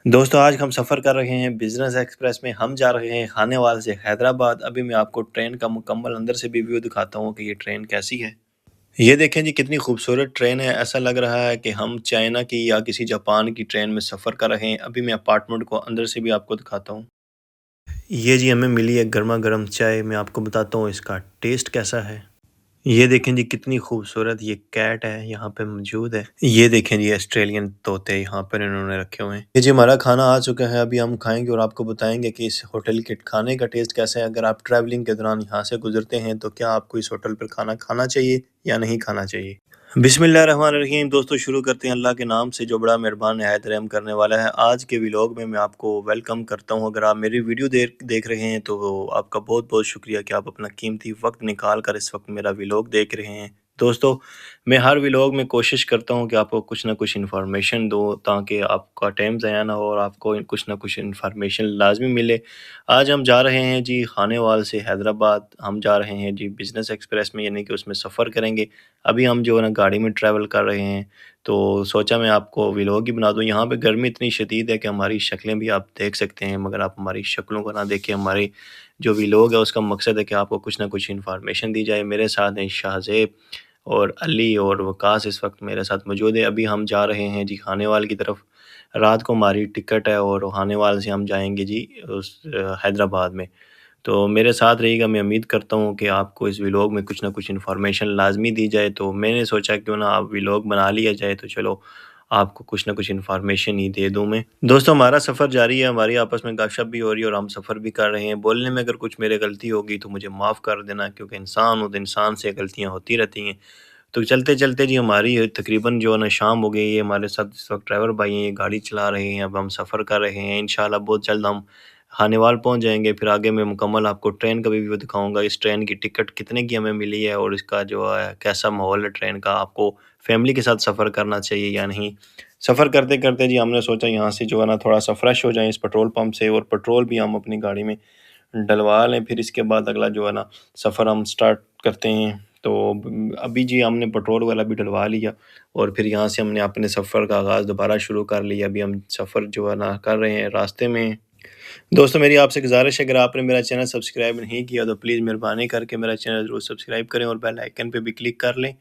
दोस्तों आज हम सफ़र कर रहे हैं बिज़नेस एक्सप्रेस में। हम जा रहे हैं खानेवाल से हैदराबाद। अभी मैं आपको ट्रेन का मुकम्मल अंदर से भी व्यू दिखाता हूँ कि ये ट्रेन कैसी है। ये देखें जी कितनी खूबसूरत ट्रेन है। ऐसा लग रहा है कि हम चाइना की या किसी जापान की ट्रेन में सफ़र कर रहे हैं। अभी मैं अपार्टमेंट को अंदर से भी आपको दिखाता हूँ। ये जी हमें मिली है गर्मा गर्म चाय। मैं आपको बताता हूँ इसका टेस्ट कैसा है। ये देखें जी कितनी खूबसूरत ये कैट है यहाँ पे मौजूद है। ये देखें जी ऑस्ट्रेलियन तोते यहाँ पर इन्होंने रखे हुए हैं। ये जी हमारा खाना आ चुका है। अभी हम खाएंगे और आपको बताएंगे कि इस होटल के खाने का टेस्ट कैसा है। अगर आप ट्रैवलिंग के दौरान यहाँ से गुजरते हैं तो क्या आपको इस होटल पर खाना खाना चाहिए या नहीं खाना चाहिए। बिस्मिल्लाहिर्रहमानिर्रहीम। दोस्तों शुरू करते हैं अल्लाह के नाम से जो बड़ा मेहरबान निहायत रहम करने वाला है। आज के व्लॉग में मैं आपको वेलकम करता हूं। अगर आप मेरी वीडियो देख रहे हैं तो आपका बहुत बहुत शुक्रिया कि आप अपना कीमती वक्त निकाल कर इस वक्त मेरा व्लॉग देख रहे हैं। दोस्तों मैं हर व्लॉग में कोशिश करता हूं कि आपको कुछ ना कुछ इन्फॉर्मेशन दूं ताकि आपका टाइम ज़ाया ना हो और आपको कुछ ना कुछ इन्फॉर्मेशन लाजमी मिले। आज हम जा रहे हैं जी खानेवाल से हैदराबाद। हम जा रहे हैं जी बिज़नेस एक्सप्रेस में, यानी कि उसमें सफ़र करेंगे। अभी हम जो है ना गाड़ी में ट्रैवल कर रहे हैं, तो सोचा मैं आपको व्लॉग ही बना दूँ। यहाँ पे गर्मी इतनी शदीद है कि हमारी शक्लें भी आप देख सकते हैं, मगर आप हमारी शक्लों को ना देखें। हमारी जो व्लॉग है उसका मकसद है कि आपको कुछ ना कुछ इन्फॉर्मेशन दी जाए। मेरे साथ हैं शाहज़ेब और अली और वकास इस वक्त मेरे साथ मौजूद है। अभी हम जा रहे हैं जी खानेवाल की तरफ। रात को हमारी टिकट है और खानेवाल से हम जाएँगे जी हैदराबाद में। तो मेरे साथ रहिएगा। मैं उम्मीद करता हूँ कि आपको इस व्लॉग में कुछ ना कुछ इन्फॉर्मेशन लाज़मी दी जाए। तो मैंने सोचा क्यों ना आप व्लॉग बना लिया जाए, तो चलो आपको कुछ ना कुछ इन्फॉर्मेशन ही दे दूँ मैं। दोस्तों हमारा सफ़र जारी है, हमारी आपस में गपशप भी हो रही है और हम सफ़र भी कर रहे हैं। बोलने में अगर कुछ मेरे गलती होगी तो मुझे माफ़ कर देना, क्योंकि इंसान हूँ तो इंसान से गलतियाँ होती रहती हैं। तो चलते-चलते जी हमारी तकरीबन जो है ना शाम हो गई है। हमारे साथ इस वक्त ड्राइवर भाई हैं, ये गाड़ी चला रहे हैं। अब हम सफ़र कर रहे हैं। इंशाल्लाह बहुत जल्द हम खानेवाल पहुँच जाएँगे। फिर आगे मैं मुकम्मल आपको ट्रेन का भी व्यू दिखाऊँगा। इस ट्रेन की टिकट कितने की हमें मिली है और इसका जो है कैसा माहौल है ट्रेन का। आपको फैमिली के साथ सफ़र करना चाहिए या नहीं। सफ़र करते-करते जी हमने सोचा यहाँ से जो है ना थोड़ा-सा फ्रेश हो जाएँ इस पेट्रोल पंप से, और पेट्रोल भी हम अपनी गाड़ी में डलवा लें। फिर इसके बाद अगला जो है ना सफ़र हम स्टार्ट करते हैं। तो अभी जी हमने पेट्रोल वाला भी डलवा लिया और फिर यहाँ से हमने अपने सफ़र का आगाज़ दोबारा शुरू कर लिया। अभी हम सफ़र जो है ना कर रहे हैं, रास्ते में हैं। दोस्तों मेरी आपसे गुज़ारिश है, अगर आपने मेरा चैनल सब्सक्राइब नहीं किया तो प्लीज़ मेहरबानी करके मेरा चैनल ज़रूर सब्सक्राइब करें और बेल आइकन पे भी क्लिक कर लें।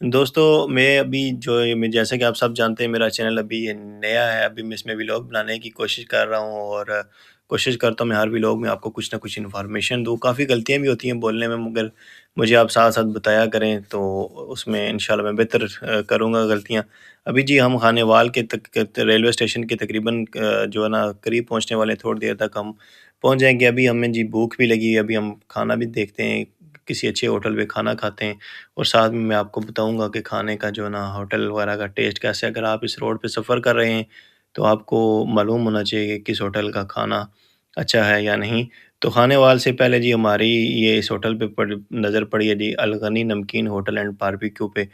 दोस्तों मैं अभी जो है मैं जैसा कि आप सब जानते हैं मेरा चैनल अभी ये नया है। अभी मैं इसमें व्लॉग बनाने की कोशिश कर रहा हूँ और कोशिश करता हूँ मैं हर व्लॉग में आपको कुछ ना कुछ इन्फॉर्मेशन दूँ। काफ़ी गलतियाँ भी होती हैं बोलने में, मगर मुझे आप साथ-साथ बताया करें तो उसमें इंशाल्लाह मैं बेहतर करूँगा गलतियाँ। अभी जी हम खानेवाल के तक रेलवे स्टेशन के तकरीबन जो है ना करीब पहुँचने वाले हैं। थोड़ी देर तक हम पहुँच जाएँगे। अभी हमें जी भूख भी लगी है। अभी हम खाना भी देखते हैं, किसी अच्छे होटल पे खाना खाते हैं और साथ में मैं आपको बताऊँगा कि खाने का जो है ना होटल वगैरह का टेस्ट कैसा है। अगर आप इस रोड पे सफ़र कर रहे हैं तो आपको मालूम होना चाहिए कि किस होटल का खाना अच्छा है या नहीं। तो खानेवाल से पहले जी हमारी ये इस होटल पे नज़र पड़ी है जी अल गनी नमकीन होटल एंड बारबेक्यू पे।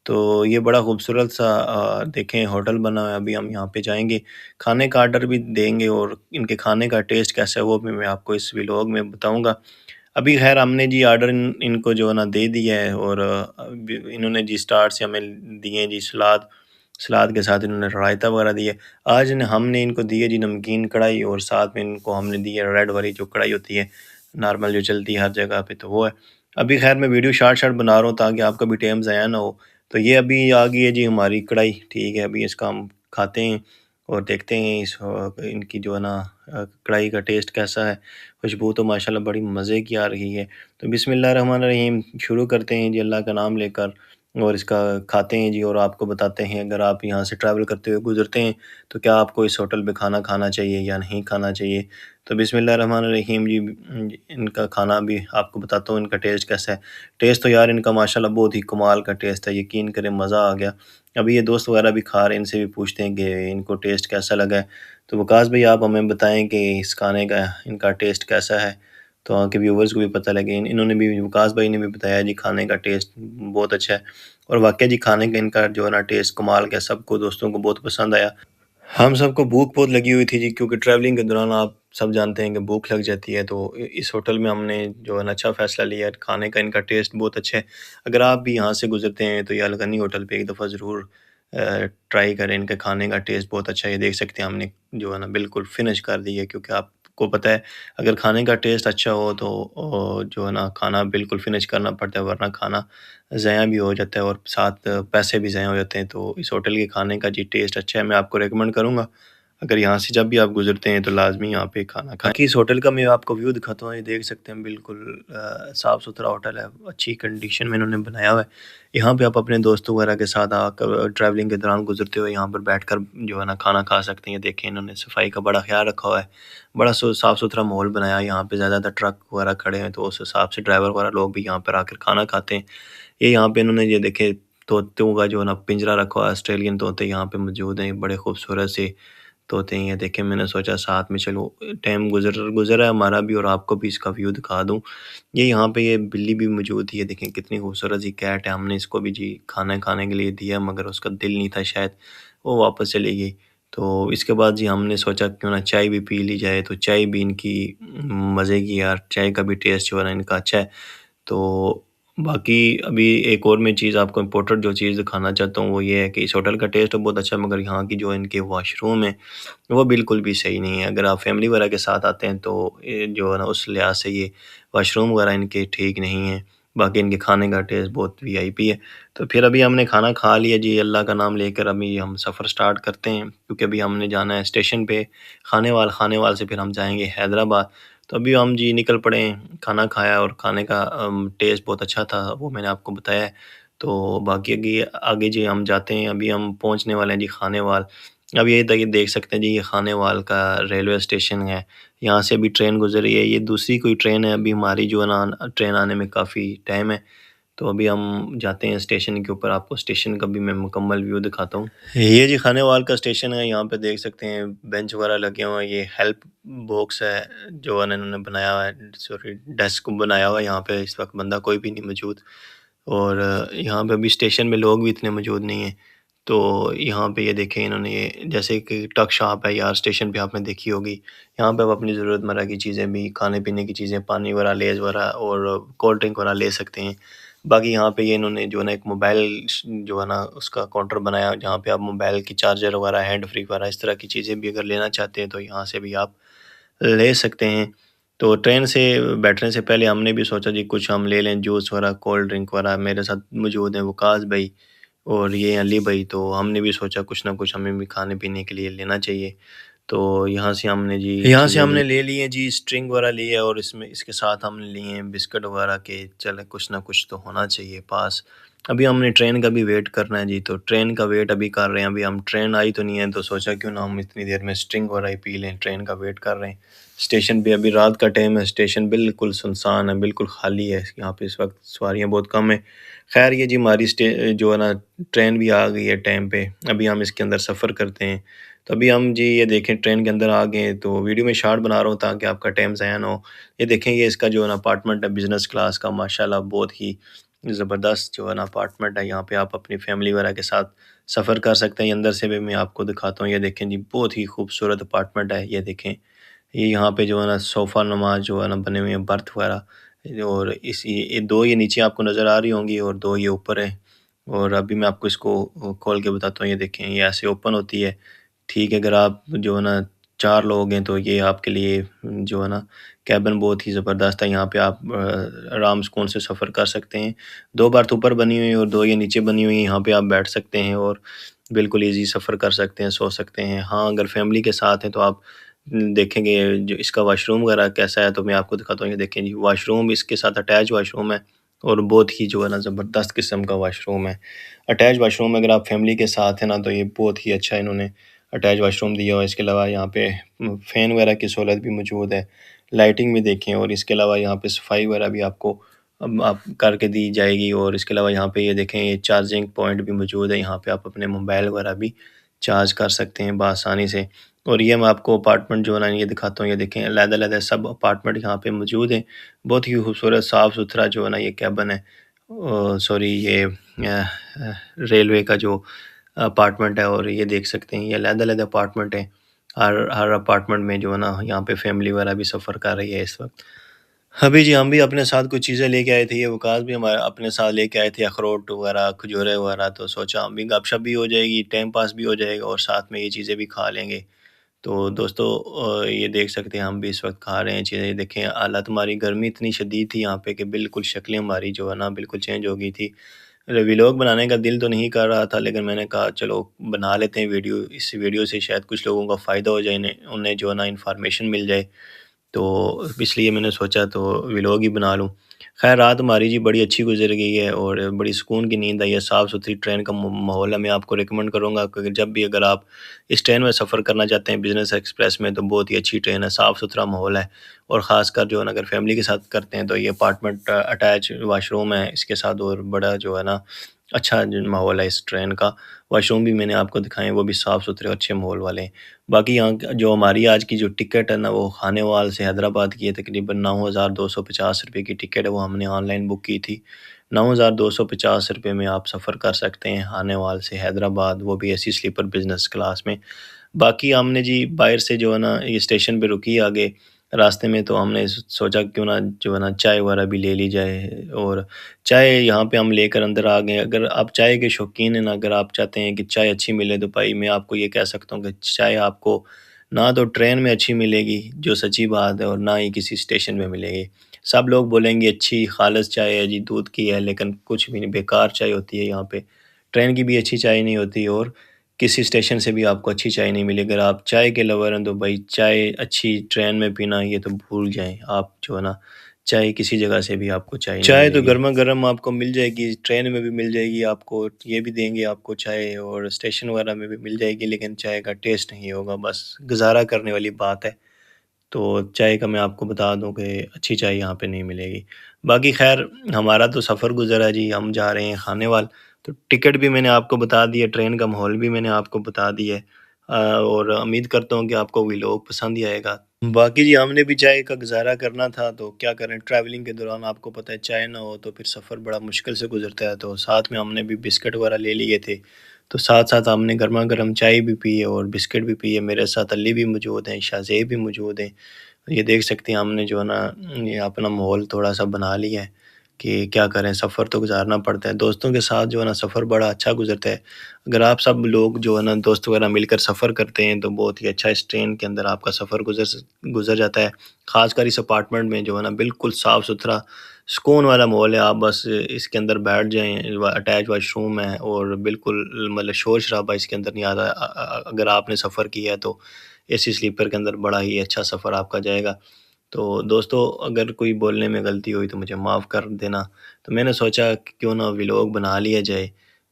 तो ये बड़ा खूबसूरत सा देखें होटल बना हुआ है। अभी हम यहाँ पे जाएँगे, खाने का ऑर्डर भी देंगे और इनके खाने का टेस्ट कैसा है वो भी मैं आपको इस व्लॉग में बताऊँगा। अभी ख़ैर हमने जी ऑर्डर इनको जो है ना दे दिया है और अभी इन्होंने जी स्टार्ट से हमें दिए हैं जी सलाद। सलाद के साथ इन्होंने रायता वग़ैरह दिया है। आज न हमने इनको दी है जी नमकीन कढ़ाई और साथ में इनको हमने दी है रेड वाली जो कढ़ाई होती है, नॉर्मल जो चलती है हर जगह पे, तो वो है। अभी ख़ैर मैं वीडियो शॉर्ट-शॉर्ट बना रहा हूँ ताकि आपका भी टाइम ज़ाया ना हो। तो ये अभी आ गई है जी हमारी कढ़ाई, ठीक है। अभी इसका हम खाते हैं और देखते हैं इनकी जो है ना कढ़ाई का टेस्ट कैसा है। खुशबू तो माशाल्लाह बड़ी मज़े की आ रही है। तो बिस्मिल्लाहिर्रहमानिर्रहीम शुरू करते हैं जी अल्लाह का नाम लेकर और इसका खाते हैं जी और आपको बताते हैं अगर आप यहाँ से ट्रैवल करते हुए गुज़रते हैं तो क्या आपको इस होटल पे खाना खाना चाहिए या नहीं खाना चाहिए। तो बिस्मिल्लाहिर्रहमानिर्रहीम जी इनका खाना भी आपको बताता हूँ इनका टेस्ट कैसा है। टेस्ट तो यार इनका माशाल्लाह बहुत ही कमाल का टेस्ट है, यकीन करें मज़ा आ गया। अभी ये दोस्त वगैरह भी खा रहे हैं, इनसे भी पूछते हैं कि इनको टेस्ट कैसा लगा है। तो वकास भाई आप हमें बताएँ कि इस खाने का इनका टेस्ट कैसा है? तो आगे व्यूवर्स को भी पता लगे। इन्होंने भी वकास भाई ने भी बताया जी खाने का टेस्ट बहुत अच्छा है और वाक़ई जी खाने का इनका जो है ना टेस्ट कमाल का है, सबको दोस्तों को बहुत पसंद आया। हम सबको भूख बहुत लगी हुई थी जी, क्योंकि ट्रैवलिंग के दौरान आप सब जानते हैं कि भूख लग जाती है। तो इस होटल में हमने जो है ना अच्छा फ़ैसला लिया है, खाने का इनका टेस्ट बहुत अच्छा है। अगर आप भी यहाँ से गुज़रते हैं तो ये अल गनी होटल पे एक दफ़ा ज़रूर ट्राई करें, इनके खाने का टेस्ट बहुत अच्छा है। ये देख सकते हैं हमने जो है ना बिल्कुल फ़िनिश कर दी है, क्योंकि आपको पता है अगर खाने का टेस्ट अच्छा हो तो जो है ना खाना बिल्कुल फ़िनिश करना पड़ता है, वरना खाना ज़ाया भी हो जाता है और साथ पैसे भी ज़ाया हो जाते हैं। तो इस होटल के खाने का जी टेस्ट अच्छा है, मैं आपको रिकमेंड करूँगा। अगर यहाँ से जब भी आप गुज़रते हैं तो लाज़मी यहाँ पे खाना खाएँ। बाकी इस होटल का मैं आपको व्यू दिखाता हूँ, ये देख सकते हैं बिल्कुल साफ़-सुथरा होटल है, अच्छी कंडीशन में इन्होंने बनाया हुआ है। यहाँ पे आप अपने दोस्तों वगैरह के साथ आकर ट्रैवलिंग के दौरान गुज़रते हुए यहाँ पर बैठकर जो है ना खाना खा सकते हैं। ये देखें इन्होंने सफाई का बड़ा ख़्याल रखा हुआ है, बड़ा साफ़-सुथरा माहौल बनाया है। यहाँ पे ज़्यादातर ट्रक वगैरह खड़े हैं, तो उस हिसाब से ड्राइवर वगैरह लोग भी यहाँ पर आकर खाना खाते हैं। ये यहाँ पे इन्होंने ये देखे तोतों का जो है ना पिंजरा रखा हुआ है, ऑस्ट्रेलियन तोते यहाँ पे मौजूद हैं, बड़े खूबसूरत से तोते हैं। ये देखें, मैंने सोचा साथ में चलो टाइम गुज़रा है हमारा भी और आपको भी इसका व्यू दिखा दूँ। ये यहाँ पे ये बिल्ली भी मौजूद थी, ये देखें कितनी खूबसूरत सी कैट है। हमने इसको भी जी खाना खाने के लिए दिया, मगर उसका दिल नहीं था शायद, वो वापस चली गई। तो इसके बाद जी हमने सोचा क्यों ना चाय भी पी ली जाए, तो चाय भी इनकी मज़े की यार, चाय का भी टेस्ट जो है ना इनका अच्छा है। तो बाकी अभी एक और मैं चीज़ आपको इम्पोर्टेंट जो चीज़ दिखाना चाहता हूँ वो ये है कि इस होटल का टेस्ट तो बहुत अच्छा है, मगर यहाँ की जो इनके वॉशरूम है वो बिल्कुल भी सही नहीं है। अगर आप फैमिली वगैरह के साथ आते हैं तो ये जो है ना उस लिहाज से ये वॉशरूम वगैरह इनके ठीक नहीं है। बाकी इनके खाने का टेस्ट बहुत वीआईपी है। तो फिर अभी हमने खाना खा लिया जी, अल्लाह का नाम लेकर अभी हम सफ़र स्टार्ट करते हैं, क्योंकि अभी हमने जाना है स्टेशन पे खानेवाल से फिर हम जाएँगे हैदराबाद। तो अभी हम जी निकल पड़े हैं, खाना खाया और खाने का टेस्ट बहुत अच्छा था, वो मैंने आपको बताया है। तो बाकी आगे आगे जी हम जाते हैं, अभी हम पहुँचने वाले हैं जी खानेवाल। अब ये देखिए देख सकते हैं जी, ये खानेवाल का रेलवे स्टेशन है। यहाँ से अभी ट्रेन गुज़र रही है, ये दूसरी कोई ट्रेन है, अभी हमारी जो है ना ट्रेन आने में काफ़ी टाइम है। तो अभी हम जाते हैं स्टेशन के ऊपर, आपको स्टेशन का भी मैं मुकम्मल व्यू दिखाता हूँ। ये जी खानेवाल का स्टेशन है, यहाँ पे देख सकते हैं बेंच वगैरह लगे हुए हैं, ये हेल्प बॉक्स है जो है ना इन्होंने बनाया हुआ है, सॉरी डेस्क बनाया हुआ है, यहाँ पे इस वक्त बंदा कोई भी नहीं मौजूद। और यहाँ पे अभी स्टेशन में लोग भी इतने मौजूद नहीं हैं। तो यहाँ पे ये देखें इन्होंने ये जैसे कि टक शॉप है यार, स्टेशन पे आपने देखी होगी। यहाँ पे आप अपनी ज़रूरतमर्रा की चीज़ें भी, खाने-पीने की चीज़ें, पानी वगैरह, लेज़ वगैरह और कोल्ड ड्रिंक वगैरह ले सकते हैं। बाकी यहाँ पे ये इन्होंने जो है ना एक मोबाइल जो है ना उसका काउंटर बनाया, जहाँ पे आप मोबाइल की चार्जर वगैरह, हैंड फ्री वगैरह इस तरह की चीज़ें भी अगर लेना चाहते हैं तो यहाँ से भी आप ले सकते हैं। तो ट्रेन से बैठने से पहले हमने भी सोचा जी कुछ हम ले लें, जूस वगैरह, कोल्ड ड्रिंक वगैरह। मेरे साथ मौजूद हैं वकास भाई और ये अली भाई, तो हमने भी सोचा कुछ ना कुछ हमें भी खाने-पीने के लिए लेना चाहिए। तो यहाँ से हमने ले लिए जी, स्ट्रिंग वगैरह ली है और इसमें इसके साथ हमने लिए हैं बिस्किट वगैरह के, चले कुछ ना कुछ तो होना चाहिए पास। अभी हमने ट्रेन का भी वेट करना है जी, तो ट्रेन का वेट अभी कर रहे हैं। अभी हम ट्रेन आई तो नहीं है, तो सोचा क्यों ना हम इतनी देर में स्ट्रिंग वगैरह ही पी लें, ट्रेन का वेट कर रहे हैं। स्टेशन पे अभी रात का टाइम है, स्टेशन बिल्कुल सुनसान है, बिल्कुल खाली है, यहाँ पे इस वक्त सवारियाँ बहुत कम है। खैर ये जी हमारी जो है ना ट्रेन भी आ गई है टाइम पे, अभी हम इसके अंदर सफ़र करते हैं। तो अभी हम जी ये देखें ट्रेन के अंदर आ गए हैं, तो वीडियो में शॉर्ट बना रहा हूँ ताकि आपका टाइम ज़ाया ना हो। ये देखें, ये इसका जो है ना अपार्टमेंट है बिज़नेस क्लास का, माशाल्लाह बहुत ही ज़बरदस्त जो है ना अपार्टमेंट है। यहाँ पे आप अपनी फैमिली वगैरह के साथ सफ़र कर सकते हैं। अंदर से भी मैं आपको दिखाता हूँ। ये देखें जी, बहुत ही खूबसूरत अपार्टमेंट है। ये देखें, ये यहाँ पे जो है ना सोफ़ा नुमा जो है ना बने हुए हैं, बर्थ वगैरह, और इस ये 2 ये नीचे आपको नज़र आ रही होंगी और 2 ये ऊपर है। और अभी मैं आपको इसको खोल के बताता हूँ। ये देखें, ये ऐसे ओपन होती है। ठीक है, अगर आप जो है ना 4 लोग हैं तो ये आपके लिए जो है ना केबिन बहुत ही ज़बरदस्त है। यहाँ पे आप आराम सुकून से सफ़र कर सकते हैं। 2 बर्थ ऊपर बनी हुई है और 2 ये नीचे बनी हुई हैं। यहाँ पे आप बैठ सकते हैं और बिल्कुल ईज़ी सफ़र कर सकते हैं, सो सकते हैं। हाँ, अगर फैमिली के साथ हैं तो आप देखेंगे जो इसका वॉशरूम वगैरह कैसा है, तो मैं आपको दिखाता हूँ। ये देखें जी, वॉशरूम इसके साथ अटैच वॉशरूम है और बहुत ही जो है ना ज़बरदस्त किस्म का वॉशरूम है। अटैच वॉशरूम अगर आप फैमिली के साथ हैं ना, तो ये बहुत ही अच्छा इन्होंने अटैच वॉशरूम दिया हुआ है। इसके अलावा यहाँ पे फ़ैन वगैरह की सहूलत भी मौजूद है। लाइटिंग भी देखें, और इसके अलावा यहाँ पे सफाई वगैरह भी आपको आप करके दी जाएगी। और इसके अलावा यहाँ पे ये देखें, ये चार्जिंग पॉइंट भी मौजूद है। यहाँ पे आप अपने मोबाइल वगैरह भी चार्ज कर सकते हैं बआसानी से। और ये मैं आपको अपार्टमेंट जो है ना ये दिखाता हूँ। ये देखें, अलग-अलग सब अपार्टमेंट यहाँ पे मौजूद हैं। बहुत ही खूबसूरत साफ़-सुथरा जो है ना ये केबिन है। सॉरी, ये रेलवे का जो अपार्टमेंट है, और ये देख सकते हैं ये अलग-अलग अपार्टमेंट हैं। हर हर अपार्टमेंट में जो है ना यहाँ पे फैमिली वगैरह भी सफ़र कर रही है इस वक्त। अभी जी हम भी अपने साथ कुछ चीज़ें लेके आए थे, ये वकास भी हमारा अपने साथ लेके आए थे अखरोट वगैरह, खजूरें वगैरह, तो सोचा हम भी गपशप भी हो जाएगी, टाइम पास भी हो जाएगा और साथ में ये चीज़ें भी खा लेंगे। तो दोस्तों ये देख सकते हैं हम भी इस वक़्त खा रहे हैं चीज़ें। देखें हालत हमारी गर्मी इतनी शदीद थी यहाँ पे कि बिल्कुल शक्लें हमारी जो है ना बिल्कुल चेंज हो गई थी। व्लॉग बनाने का दिल तो नहीं कर रहा था, लेकिन मैंने कहा चलो बना लेते हैं वीडियो। इस वीडियो से शायद कुछ लोगों का फ़ायदा हो जाए, इन्हें उन्हें जो है ना इन्फॉर्मेशन मिल जाए। तो इसलिए मैंने सोचा तो व्लॉग ही बना लूँ। ख़ैर रात हमारी जी बड़ी अच्छी गुज़र गई है और बड़ी सुकून की नींद आई है, साफ़-सुथरी ट्रेन का माहौल है। मैं आपको रिकमेंड करूँगा कि जब भी अगर आप इस ट्रेन में सफ़र करना चाहते हैं बिज़नेस एक्सप्रेस में, तो बहुत ही अच्छी ट्रेन है, साफ़-सुथरा माहौल है और ख़ासकर जो है ना अगर फैमिली के साथ करते हैं तो ये अपार्टमेंट अटैच वॉशरूम है इसके साथ और बड़ा जो है ना अच्छा जो माहौल है इस ट्रेन का। वॉशरूम भी मैंने आपको दिखाए, वो भी साफ़-सुथरे अच्छे माहौल वाले हैं। बाकी यहाँ क जो हमारी आज की जो टिकट है ना, वो खानेवाल से हैदराबाद की है, तकरीबन 9,250 रुपए की टिकट है, वो हमने ऑनलाइन बुक की थी। 9,250 रुपए में आप सफ़र कर सकते हैं खानेवाल से हैदराबाद, वो भी एसी स्लीपर बिज़नेस क्लास में। बाकी हमने जी बाहर से जो है ना ये स्टेशन पे रुकी आगे, रास्ते में तो हमने सोचा क्यों ना जो है ना चाय वगैरह भी ले ली जाए और चाय यहाँ पे हम लेकर अंदर आ गए। अगर आप चाय के शौकीन हैं ना, अगर आप चाहते हैं कि चाय अच्छी मिले, तो भाई मैं आपको ये कह सकता हूँ कि चाय आपको ना तो ट्रेन में अच्छी मिलेगी, जो सच्ची बात है, और ना ही किसी स्टेशन में मिलेगी। सब लोग बोलेंगे अच्छी ख़ालिस चाय है जी, दूध की है, लेकिन कुछ भी नहीं, बेकार चाय होती है यहाँ पे। ट्रेन की भी अच्छी चाय नहीं होती और किसी स्टेशन से भी आपको अच्छी चाय नहीं मिली। अगर आप चाय के लवर हैं तो भाई चाय अच्छी ट्रेन में पीना ये तो भूल जाएँ। आप जो है ना चाय किसी जगह से भी आपको चाय नहीं चाय तो मिलेगी। गरमा-गरम आपको मिल जाएगी, ट्रेन में भी मिल जाएगी आपको, ये भी देंगे आपको चाय और स्टेशन वगैरह में भी मिल जाएगी, लेकिन चाय का टेस्ट नहीं होगा, बस गुज़ारा करने वाली बात है। तो चाय का मैं आपको बता दूँ कि अच्छी चाय यहाँ पे नहीं मिलेगी। बाकी ख़ैर हमारा तो सफ़र गुज़रा जी, हम जा रहे हैं खानेवाल, तो टिकट भी मैंने आपको बता दी है, ट्रेन का माहौल भी मैंने आपको बता दिया है। और उम्मीद करता हूँ कि आपको व्लॉग पसंद ही आएगा। बाकी जी हमने भी चाय का गुज़ारा करना था, तो क्या करें ट्रैवलिंग के दौरान आपको पता है चाय ना हो तो फिर सफ़र बड़ा मुश्किल से गुज़रता है, तो साथ में हमने भी बिस्किट वग़ैरह ले लिए थे। तो साथ-साथ हमने गरमा-गरम चाय भी पी है और बिस्किट भी पिए। मेरे साथ अली भी मौजूद हैं, शाज़ेब भी मौजूद हैं। ये देख सकते हैं हमने जो है ना ये अपना माहौल थोड़ा-सा बना लिया है कि क्या करें, सफ़र तो गुज़ारना पड़ता है। दोस्तों के साथ जो है ना सफ़र बड़ा अच्छा गुज़रता है। अगर आप सब लोग जो है ना दोस्त वगैरह मिलकर सफ़र करते हैं तो बहुत ही अच्छा इस ट्रेन के अंदर आपका सफ़र गुज़र जाता है। ख़ासकर इस अपार्टमेंट में जो है ना बिल्कुल साफ़-सुथरा सुकून वाला माहौल है। आप बस इसके अंदर बैठ जाएँ, व अटैच वॉशरूम है और बिल्कुल मतलब शोर-शराबा इसके अंदर नहीं आता। अगर आपने सफ़र किया है तो एसी स्लीपर के अंदर बड़ा ही अच्छा सफ़र आपका जाएगा। तो दोस्तों अगर कोई बोलने में गलती हुई तो मुझे माफ़ कर देना। तो मैंने सोचा कि क्यों ना व्लॉग बना लिया जाए,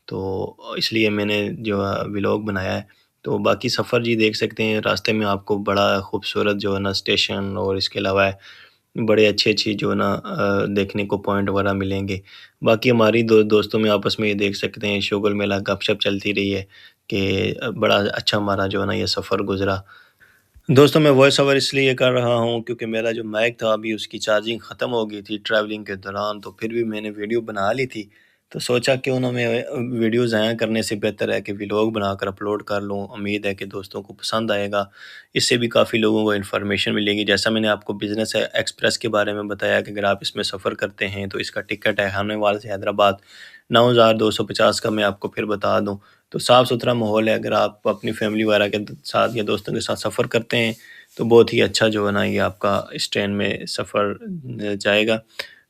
तो इसलिए मैंने जो है व्लॉग बनाया है। तो बाकी सफ़र जी देख सकते हैं रास्ते में आपको बड़ा खूबसूरत जो है ना स्टेशन और इसके अलावा बड़े अच्छी-अच्छी जो है ना देखने को पॉइंट वगैरह मिलेंगे। बाकी हमारी दोस्तों में आपस में ये देख सकते हैं शोगल-मेला गपशप चलती रही है कि बड़ा अच्छा हमारा जो है ना ये सफ़र गुज़रा। दोस्तों मैं वॉइस ओवर इसलिए कर रहा हूँ क्योंकि मेरा जो माइक था अभी उसकी चार्जिंग ख़त्म हो गई थी ट्रैवलिंग के दौरान, तो फिर भी मैंने वीडियो बना ली थी। तो सोचा क्यों ना मैं वीडियो ज़ाया करने से बेहतर है कि व्लॉग बनाकर अपलोड कर लूँ। उम्मीद है कि दोस्तों को पसंद आएगा। इससे भी काफ़ी लोगों को इन्फॉर्मेशन मिलेगी। जैसा मैंने आपको बिज़नेस एक्सप्रेस के बारे में बताया कि अगर आप इसमें सफ़र करते हैं तो इसका टिकट है खानेवाल से हैदराबाद 9,250 का, मैं आपको फिर बता दूँ। तो साफ़-सुथरा माहौल है, अगर आप अपनी फैमिली वगैरह के साथ या दोस्तों के साथ सफ़र करते हैं, तो बहुत ही अच्छा जो है ना ये आपका इस ट्रेन में सफ़र जाएगा।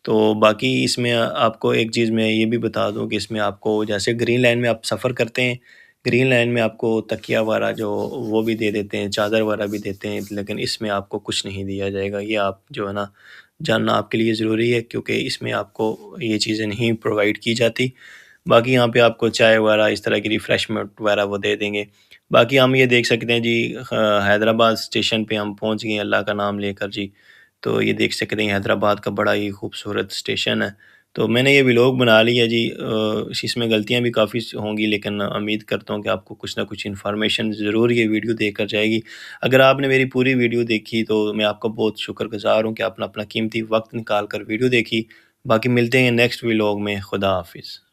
तो बाकी इसमें आपको एक चीज़ मैं ये भी बता दूँ कि इसमें आपको जैसे ग्रीन लाइन में आप सफ़र करते हैं, ग्रीन लाइन में आपको तकिया वगैरह जो वो भी दे देते हैं, चादर वगैरह भी देते हैं, लेकिन इसमें आपको कुछ नहीं दिया जाएगा। ये आप जो है ना जानना आपके लिए ज़रूरी है क्योंकि इसमें आपको ये चीज़ें नहीं प्रोवाइड की जाती। बाकी यहाँ पे आपको चाय वगैरह इस तरह की रिफ्रेशमेंट वगैरह वो दे देंगे। बाकी हम ये देख सकते हैं जी हैदराबाद स्टेशन पे हम पहुँच गए हैं अल्लाह का नाम लेकर जी। तो ये देख सकते हैं हैदराबाद का बड़ा ही खूबसूरत स्टेशन है। तो मैंने ये व्लॉग बना लिया जी, इसमें गलतियाँ भी काफ़ी होंगी, लेकिन उम्मीद करता हूँ कि आपको कुछ ना कुछ इन्फॉर्मेशन ज़रूर ये वीडियो देकर जाएगी। अगर आपने मेरी पूरी वीडियो देखी तो मैं आपका बहुत शुक्रगुज़ार हूँ कि आपने अपना कीमती वक़्त निकाल कर वीडियो देखी। बाकी मिलते हैं नेक्स्ट व्लॉग में। खुदा हाफ़िज़।